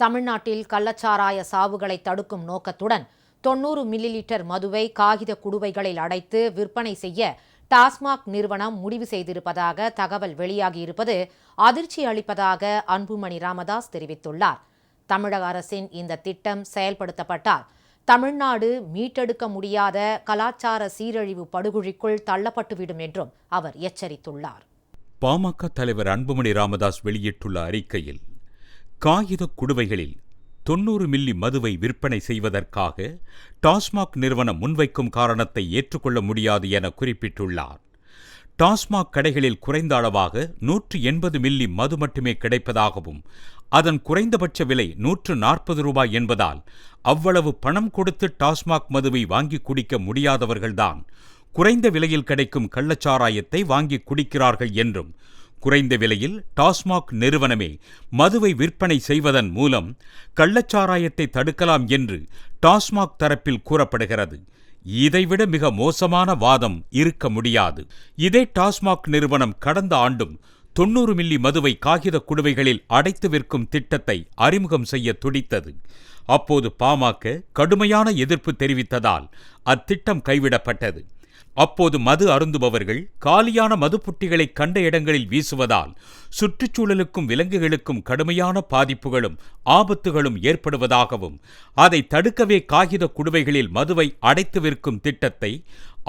தமிழ்நாட்டில் கள்ளச்சாராய சாவுகளை தடுக்கும் நோக்கத்துடன் 90 மில்லி லிட்டர் மதுவை காகித குடுவைகளில் அடைத்து விற்பனை செய்ய டாஸ்மாக் நிறுவனம் முடிவு செய்திருப்பதாக தகவல் வெளியாகியிருப்பது அதிர்ச்சி அளிப்பதாக அன்புமணி ராமதாஸ் தெரிவித்துள்ளார். தமிழக அரசின் இந்த திட்டம் செயல்படுத்தப்பட்டால் தமிழ்நாடு மீட்டெடுக்க முடியாத கலாச்சார சீரழிவு படுகொழிக்குள் தள்ளப்பட்டுவிடும் என்றும் அவர் எச்சரித்துள்ளார். பாமக தலைவர் அன்புமணி ராமதாஸ் வெளியிட்டுள்ள அறிக்கையில், காகித குடுவைகளில் 90 மில்லி மதுவை விற்பனை செய்வதற்காக டாஸ்மாக் நிறுவனம் முன்வைக்கும் காரணத்தை ஏற்றுக்கொள்ள முடியாது என குறிப்பிட்டுள்ளார். டாஸ்மாக் கடைகளில் குறைந்த அளவாக 180 மில்லி மது மட்டுமே கிடைப்பதாகவும், அதன் குறைந்தபட்ச விலை 140 ரூபாய் என்பதால் அவ்வளவு பணம் கொடுத்து டாஸ்மாக் மதுவை வாங்கி குடிக்க முடியாதவர்கள்தான் குறைந்த விலையில் கிடைக்கும் கள்ளச்சாராயத்தை வாங்கி குடிக்கிறார்கள் என்றும், குறைந்த விலையில் டாஸ்மாக் நிறுவனமே மதுவை விற்பனை செய்வதன் மூலம் கள்ளச்சாராயத்தை தடுக்கலாம் என்று டாஸ்மாக் தரப்பில் கூறப்படுகிறது. இதைவிட மிக மோசமான வாதம் இருக்க முடியாது. இதே டாஸ்மாக் நிறுவனம் கடந்த ஆண்டும் 90 மில்லி மதுவை காகித குடுவைகளில் அடைத்து விற்கும் திட்டத்தை அறிமுகம் செய்ய துடித்தது. அப்போது பாமக கடுமையான எதிர்ப்பு தெரிவித்ததால் அத்திட்டம் கைவிடப்பட்டது. அப்போது மது அருந்துபவர்கள் காலியான மதுப்புட்டிகளை கண்ட இடங்களில் வீசுவதால் சுற்றுச்சூழலுக்கும் விலங்குகளுக்கும் கடுமையான பாதிப்புகளும் ஆபத்துகளும் ஏற்படுவதாகவும், அதை தடுக்கவே காகித குடுவைகளில் மதுவை அடைத்து விற்கும் திட்டத்தை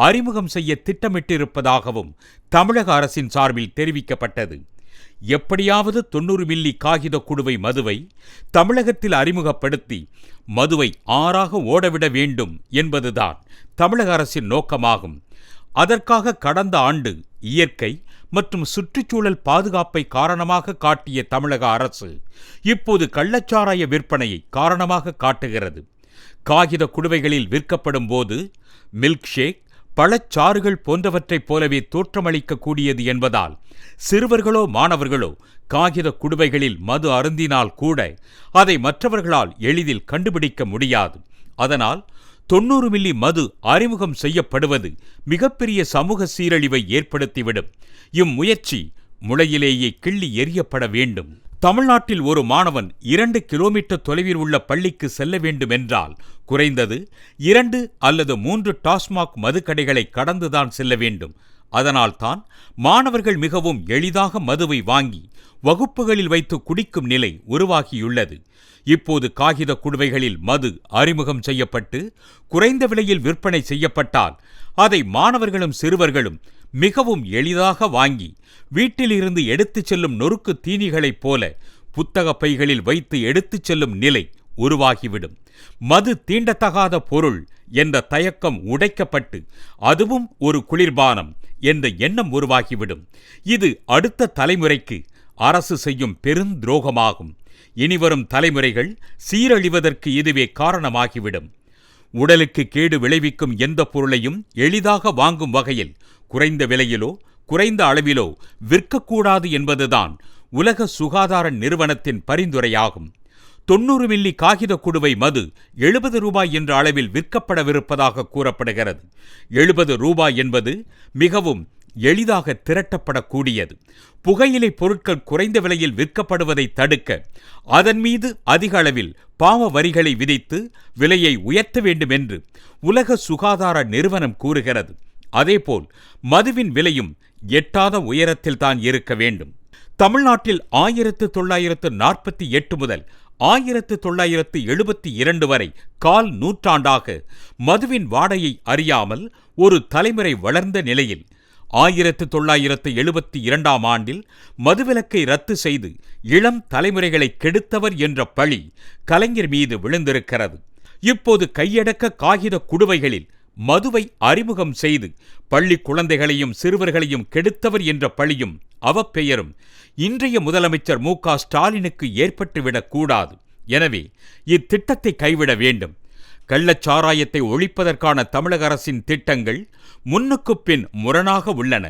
அறிமுகம் செய்ய திட்டமிட்டிருப்பதாகவும் தமிழக அரசின் சார்பில் தெரிவிக்கப்பட்டது. எப்படியாவது 90 மில்லி காகித குடுவை மதுவை தமிழகத்தில் அறிமுகப்படுத்தி மதுவை ஆறாக ஓடவிட வேண்டும் என்பதுதான் தமிழக அரசின் நோக்கமாகும். அதற்காக கடந்த ஆண்டு இயற்கை மற்றும் சுற்றுச்சூழல் பாதுகாப்பை காரணமாக காட்டிய தமிழக அரசு இப்போது கள்ளச்சாராய விற்பனையை காரணமாக காட்டுகிறது. காகித குடுவைகளில் விற்கப்படும் போது மில்க் ஷேக், பழச்சாறுகள் போன்றவற்றைப் போலவே தோற்றமளிக்கக்கூடியது என்பதால் சிறுவர்களோ மாணவர்களோ காகித குடுவைகளில் மது அருந்தினால் கூட அதை மற்றவர்களால் எளிதில் கண்டுபிடிக்க முடியாது. அதனால் 90 மில்லி மது அறிமுகம் செய்யப்படுவது மிகப்பெரிய சமூக சீரழிவை ஏற்படுத்திவிடும். இம்முயற்சி முளையிலேயே கிள்ளி எறியப்பட வேண்டும். தமிழ்நாட்டில் ஒரு மாணவன் 2 கிலோமீட்டர் தொலைவில் உள்ள பள்ளிக்கு செல்ல வேண்டும் என்றால் குறைந்தது 2 அல்லது 3 டாஸ்மாக் மதுக்கடைகளை கடந்துதான் செல்ல வேண்டும். அதனால்தான் மாணவர்கள் மிகவும் எளிதாக மதுவை வாங்கி வகுப்புகளில் வைத்து குடிக்கும் நிலை உருவாகியுள்ளது. இப்போது காகித குடுவைகளில் மது அறிமுகம் செய்யப்பட்டு குறைந்த விலையில் விற்பனை செய்யப்பட்டால் அதை மாணவர்களும் சிறுவர்களும் மிகவும் எளிதாக வாங்கி வீட்டிலிருந்து எடுத்துச் செல்லும் நொறுக்கு தீனிகளைப் போல புத்தக பைகளில் வைத்து எடுத்துச் செல்லும் நிலை உருவாகிவிடும். மது தீண்டத்தகாத பொருள் என்ற தயக்கம் உடைக்கப்பட்டு அதுவும் ஒரு குளிர்பானம் என்ற எண்ணம் உருவாகிவிடும். இது அடுத்த தலைமுறைக்கு அரசு செய்யும் பெருந்துரோகமாகும். இனிவரும் தலைமுறைகள் சீரழிவதற்கு இதுவே காரணமாகிவிடும். உடலுக்கு கேடு விளைவிக்கும் எந்த பொருளையும் எளிதாக வாங்கும் வகையில் குறைந்த விலையிலோ குறைந்த அளவிலோ விற்கக்கூடாது என்பதுதான் உலக சுகாதார நிறுவனத்தின் பரிந்துரையாகும். 90 மில்லி காகித குடுவை மது 70 ரூபாய் என்ற அளவில் விற்கப்படவிருப்பதாக கூறப்படுகிறது. 70 ரூபாய் என்பது மிகவும் எளிதாக திரட்டப்படக்கூடியது. புகையிலை பொருட்கள் குறைந்த விலையில் விற்கப்படுவதை தடுக்க அதன் மீது அதிக அளவில் பாவ வரிகளை விதித்து விலையை உயர்த்த வேண்டும் என்று உலக சுகாதார நிறுவனம் கூறுகிறது. அதேபோல் மதுவின் விலையும் எட்டாத உயரத்தில்தான் இருக்க வேண்டும். தமிழ்நாட்டில் 1948 முதல் 1972 வரை கால் நூற்றாண்டாக மதுவின் வாடையை அறியாமல் ஒரு தலைமுறை வளர்ந்த நிலையில் 1972 ஆண்டில் மதுவிலக்கை ரத்து செய்து இளம் தலைமுறைகளை கெடுத்தவர் என்ற பழி கலைஞர் மீது விழுந்திருக்கிறது. இப்போது கையடக்க காகித குடுவைகளில் மதுவை அறிமுகம் செய்து பள்ளி குழந்தைகளையும் சிறுவர்களையும் கெடுத்தவர் என்ற பழியும் அவப்பெயரும் இன்றைய முதலமைச்சர் மு.க. ஸ்டாலினுக்கு ஏற்பட்டுவிடக் கூடாது. எனவே இத்திட்டத்தை கைவிட வேண்டும். கள்ளச்சாராயத்தை ஒழிப்பதற்கான தமிழக அரசின் திட்டங்கள் முன்னுக்கு பின் முரணாக உள்ளன.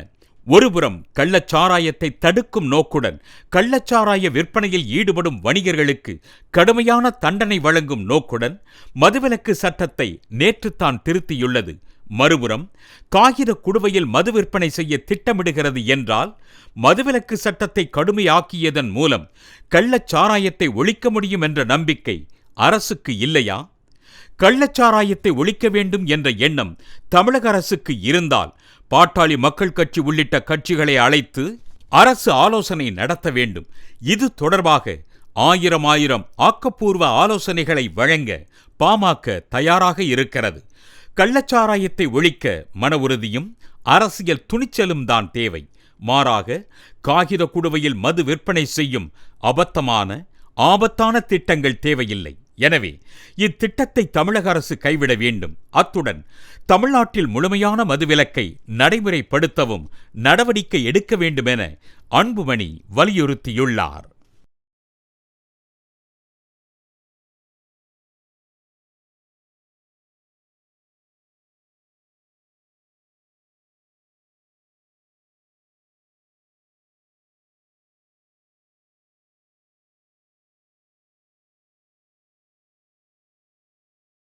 ஒருபுறம் கள்ளச்சாராயத்தை தடுக்கும் நோக்குடன் கள்ளச்சாராய விற்பனையில் ஈடுபடும் வணிகர்களுக்கு கடுமையான தண்டனை வழங்கும் நோக்குடன் மதுவிலக்கு சட்டத்தை நேற்றுத்தான் திருத்தியுள்ளது மறுபுறம் காகித குடுவையில் மது விற்பனை செய்ய திட்டமிடுகிறது என்றால் மதுவிலக்கு சட்டத்தை கடுமையாக்கியதன் மூலம் கள்ளச்சாராயத்தை ஒழிக்க முடியும் என்ற நம்பிக்கை அரசுக்கு இல்லையா? கள்ளச்சாராயத்தை ஒழிக்க வேண்டும் என்ற எண்ணம் தமிழக அரசுக்கு இருந்தால் பாட்டாளி மக்கள் கட்சி உள்ளிட்ட கட்சிகளை அழைத்து அரசு ஆலோசனை நடத்த வேண்டும். இது தொடர்பாக ஆயிரம் ஆக்கப்பூர்வ ஆலோசனைகளை வழங்க பாமக தயாராக இருக்கிறது. கள்ளச்சாராயத்தை ஒழிக்க மன உறுதியும் அரசியல் துணிச்சலும் தான் தேவை. மாறாக காகித குடுவையில் மது விற்பனை செய்யும் ஆபத்தான திட்டங்கள் தேவையில்லை. எனவே இத்திட்டத்தை தமிழக அரசு கைவிட வேண்டும். அத்துடன் தமிழ்நாட்டில் முழுமையான மதுவிலக்கை நடைமுறைப்படுத்தவும் நடவடிக்கை எடுக்க வேண்டும் என அன்புமணி வலியுறுத்தியுள்ளார்.